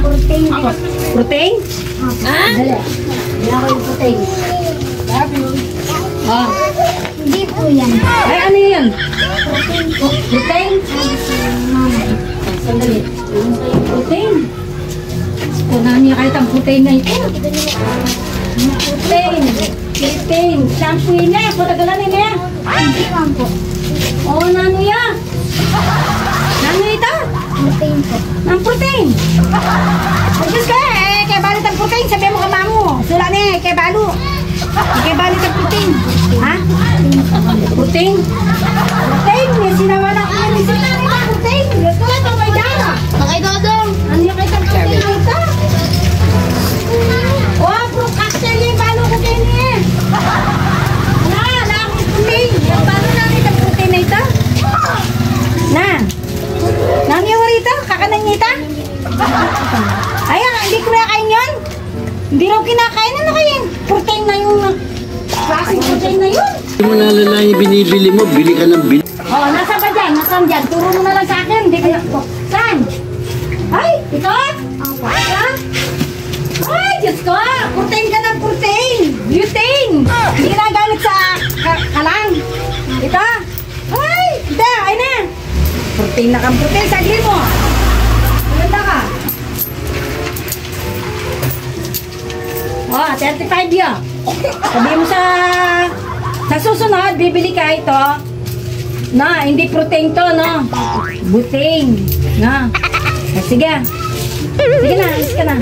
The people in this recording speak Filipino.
Protein po. Protein? Ah? Dali. Hindi ako yung protein. Oh. Hindi po yan. Ay, ano yun? Protein po. Protein? Mama. Sandali. Protein? Kunahan niya kahit ang protein na ito. Protein. Protein. Shampoo yun na. Patagalan yun na. Hindi man po. Oo, nano yan. Nano ito? Protein po. Ang protein. Ay, Diyos ka eh. Kaya balit ang protein. Sabihan mo ka mamo. Sula na eh. Kaya balo. Kaya balit ang protein. Ha? Protein? Protein. May sinawa na ako. May sinawa na protein. Ito ito may dara. Bakay dodong. Ano yung kahit ang protein na ito? Oh, actually, balo ko kayo niya. Wala akong protein. Balo namin ang protein na ito. Na. Nangyari rito? Kakanan niya ito? Ayan, hindi ko nakain yun. Hindi raw kinakain. Ano kaya yung protein na yung klaseng protein na yun? Hindi mo nalala yung binibili mo, bili ka ng bili. Oh, nasa ba dyan? Nasaan dyan? Turo mo na lang sa akin. Hindi ko na... Saan? Ay, ito? Ito? Ay, Diyos ko! Protein ka ng protein! Butane! Hindi na gamit sa kalang. Ito? Ay, ito! Ay na! Protein na kang protein. Sagli mo! Maganda ka. Oh, 35 yun. Sabi mo sa susunod, bibili ka ito. Na, hindi protein to, no? Butane. Na. Sige. Sige na, alis ka na.